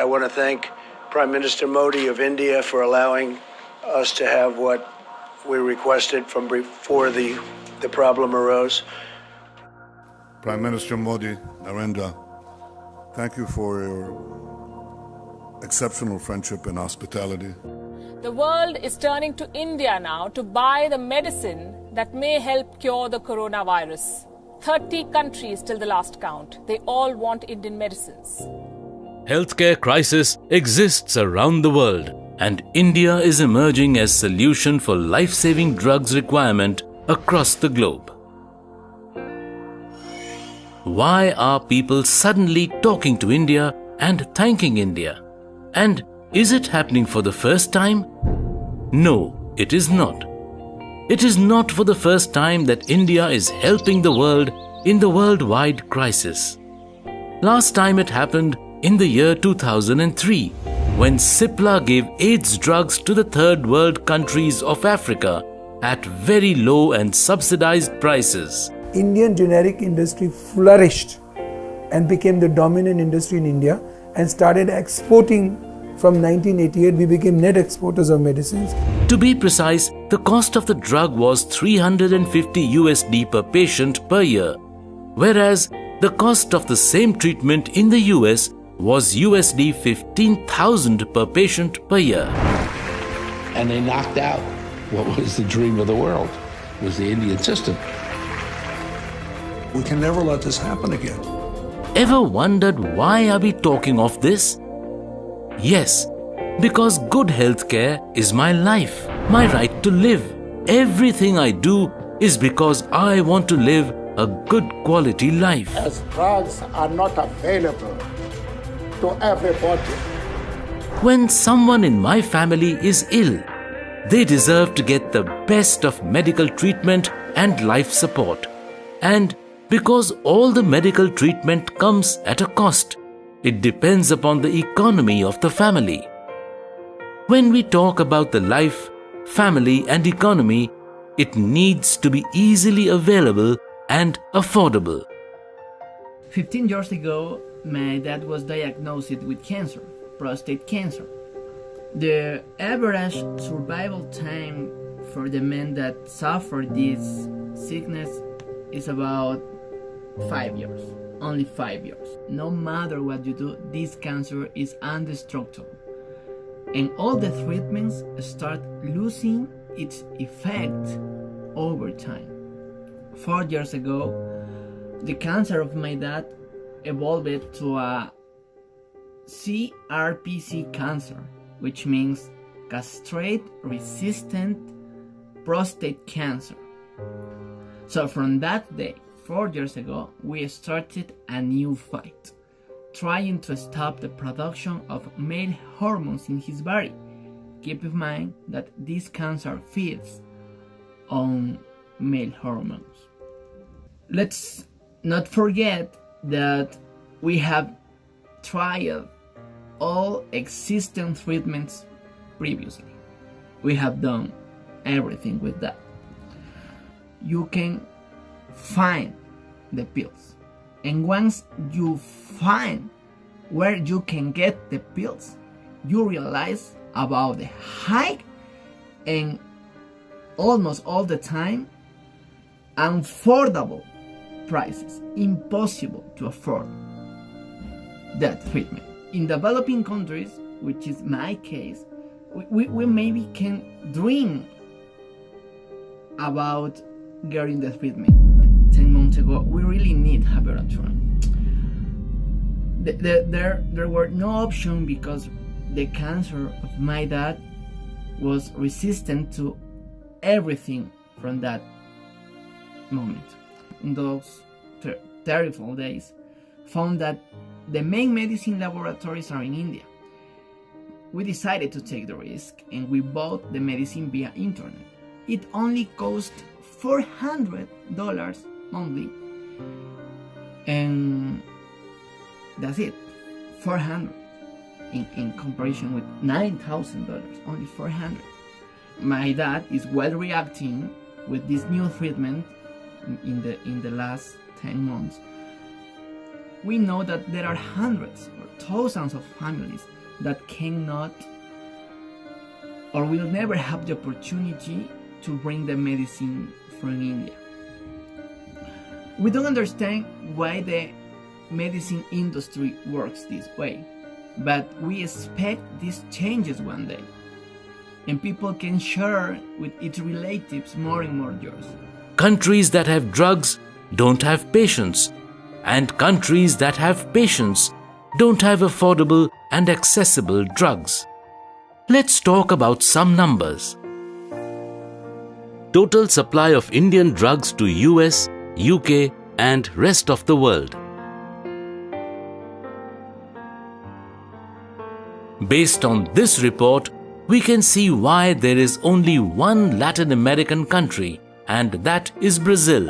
I want to thank Prime Minister Modi of India for allowing us to have what we requested from before the problem arose. Prime Minister Modi, Narendra, thank you for your exceptional friendship and hospitality. The world is turning to India now to buy the medicine that may help cure the coronavirus. 30 countries till the last count. They all want Indian medicines. Healthcare crisis exists around the world, and India is emerging as solution for life-saving drugs requirement across the globe. Why are people suddenly talking to India and thanking India? And is it happening for the first time? No, it is not. It is not for the first time that India is helping the world in the worldwide crisis. Last time it happened in the year 2003, when Cipla gave AIDS drugs to the third world countries of Africa at very low and subsidized prices. Indian generic industry flourished and became the dominant industry in India and started exporting. From 1988, we became net exporters of medicines. To be precise, the cost of the drug was $350 USD per patient per year, whereas the cost of the same treatment in the US was USD 15,000 per patient per year. And they knocked out what was the dream of the world, was the Indian system. We can never let this happen again. Ever wondered why are we talking of this? Yes, because good healthcare is my life, my right to live. Everything I do is because I want to live a good quality life. As drugs are not available to everybody. When someone in my family is ill, they deserve to get the best of medical treatment and life support. And because all the medical treatment comes at a cost, it depends upon the economy of the family. When we talk about the life, family and economy, it needs to be easily available and affordable. 15 years ago, my dad was diagnosed with cancer, prostate cancer. The average survival time for the men that suffer this sickness is about 5 years. Only 5 years. No matter what you do, this cancer is indestructible. And all the treatments start losing its effect over time. 4 years ago, the cancer of my dad evolved to a CRPC cancer, which means castrate-resistant prostate cancer. So from that day, 4 years ago, we started a new fight, trying to stop the production of male hormones in his body. Keep in mind that this cancer feeds on male hormones. Let's not forget that we have tried all existing treatments previously. We have done everything with that. You can find the pills, and once you find where you can get the pills, you realize about the high and almost all the time unaffordable prices, impossible to afford that treatment. In developing countries, which is my case, we maybe can dream about getting the treatment. 10 months ago, we really need Haberatron. There were no option because the cancer of my dad was resistant to everything from that moment. In those terrible days, found that the main medicine laboratories are in India. We decided to take the risk and we bought the medicine via internet. It only cost $400 monthly, and that's it. 400 in comparison with $9,000, only 400. My dad is well reacting with this new treatment in the last 10 months. we know that there are hundreds or thousands of families that cannot or will never have the opportunity to bring the medicine from India. We don't understand why the medicine industry works this way, but we expect these changes one day, and people can share with its relatives more and more joys. Countries that have drugs don't have patients, and countries that have patients don't have affordable and accessible drugs. Let's talk about some numbers. Total supply of Indian drugs to US, UK and rest of the world. Based on this report, we can see why there is only one Latin American country, and that is Brazil.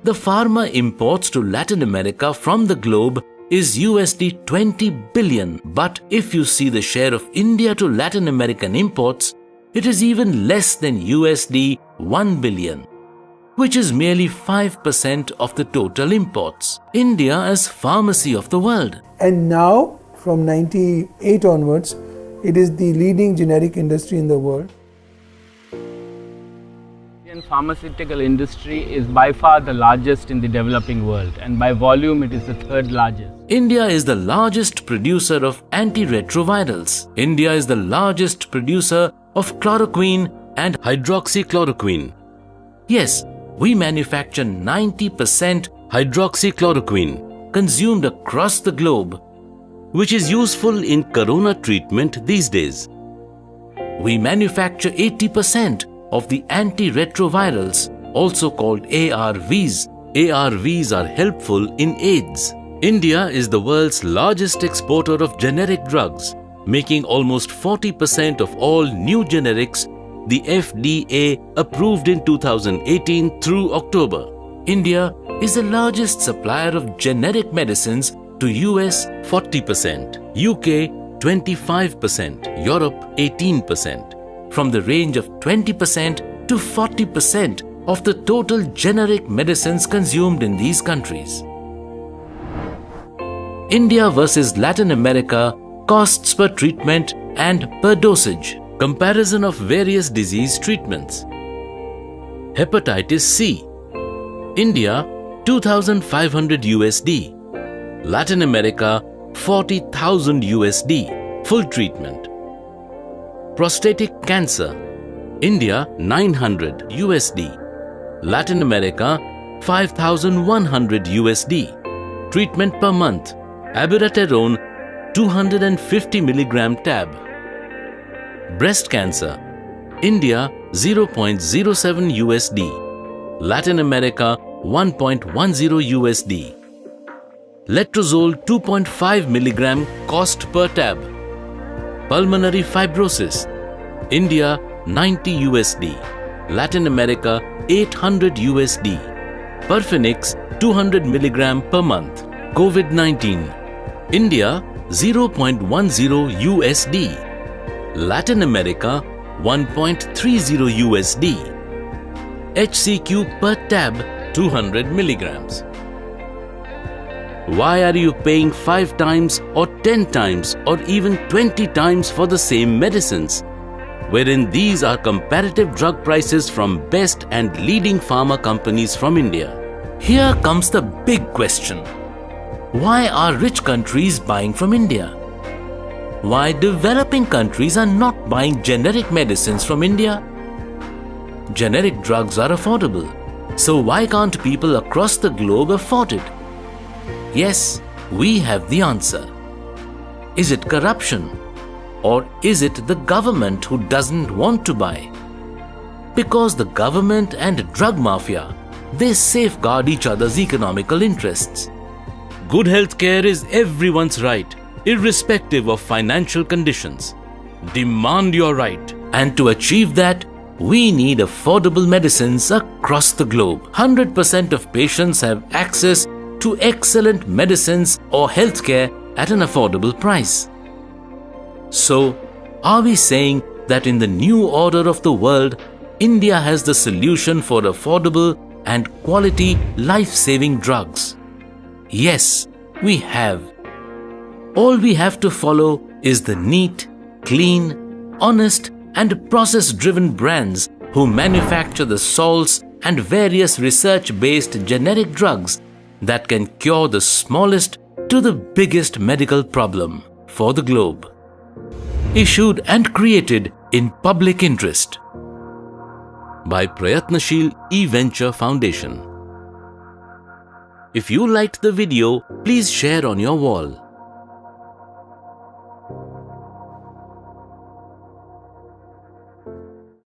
The pharma imports to Latin America from the globe is USD 20 billion, but if you see the share of India to Latin American imports, it is even less than USD 1 billion, which is merely 5% of the total imports. India as pharmacy of the world. And now, from 98 onwards, it is the leading generic industry in the world. Indian pharmaceutical industry is by far the largest in the developing world, and by volume it is the third largest. India is the largest producer of antiretrovirals. India is the largest producer of chloroquine and hydroxychloroquine. Yes, we manufacture 90% hydroxychloroquine consumed across the globe, which is useful in corona treatment these days. We manufacture 80% of the antiretrovirals, also called ARVs. ARVs are helpful in AIDS. India is the world's largest exporter of generic drugs, making almost 40% of all new generics the FDA approved in 2018 through October. India is the largest supplier of generic medicines to US 40%, UK 25%, Europe 18%, from the range of 20% to 40% of the total generic medicines consumed in these countries. India versus Latin America, costs per treatment and per dosage. Comparison of various disease treatments. Hepatitis C. India 2,500 USD. Latin America 40,000 USD. Full treatment. Prostatic cancer. India 900 USD. Latin America 5,100 USD. Treatment per month. Abiraterone 250 mg tab. Breast cancer. India 0.07 USD. Latin America 1.10 USD. Letrozole 2.5 mg cost per tab. Pulmonary fibrosis. India 90 USD. Latin America 800 USD. Perfenix 200 mg per month. COVID-19. India 0.10 USD. Latin America 1.30 USD. HCQ per tab 200 milligrams. Why are you paying 5 times or 10 times or even 20 times for the same medicines, wherein these are comparative drug prices from best and leading pharma companies from India? Here comes the big question. Why are rich countries buying from India? Why developing countries are not buying generic medicines from India? Generic drugs are affordable, so why can't people across the globe afford it? Yes, we have the answer. Is it corruption? Or is it the government who doesn't want to buy? Because the government and drug mafia, they safeguard each other's economical interests. Good healthcare is everyone's right, irrespective of financial conditions. Demand your right. And to achieve that, we need affordable medicines across the globe. 100% of patients have access to excellent medicines or healthcare at an affordable price. So, are we saying that in the new order of the world, India has the solution for affordable and quality life-saving drugs? Yes, we have. All we have to follow is the neat, clean, honest and process-driven brands who manufacture the salts and various research-based generic drugs that can cure the smallest to the biggest medical problem for the globe. Issued and created in public interest by Prayatnasheel E-Venture Foundation. If you liked the video, please share on your wall.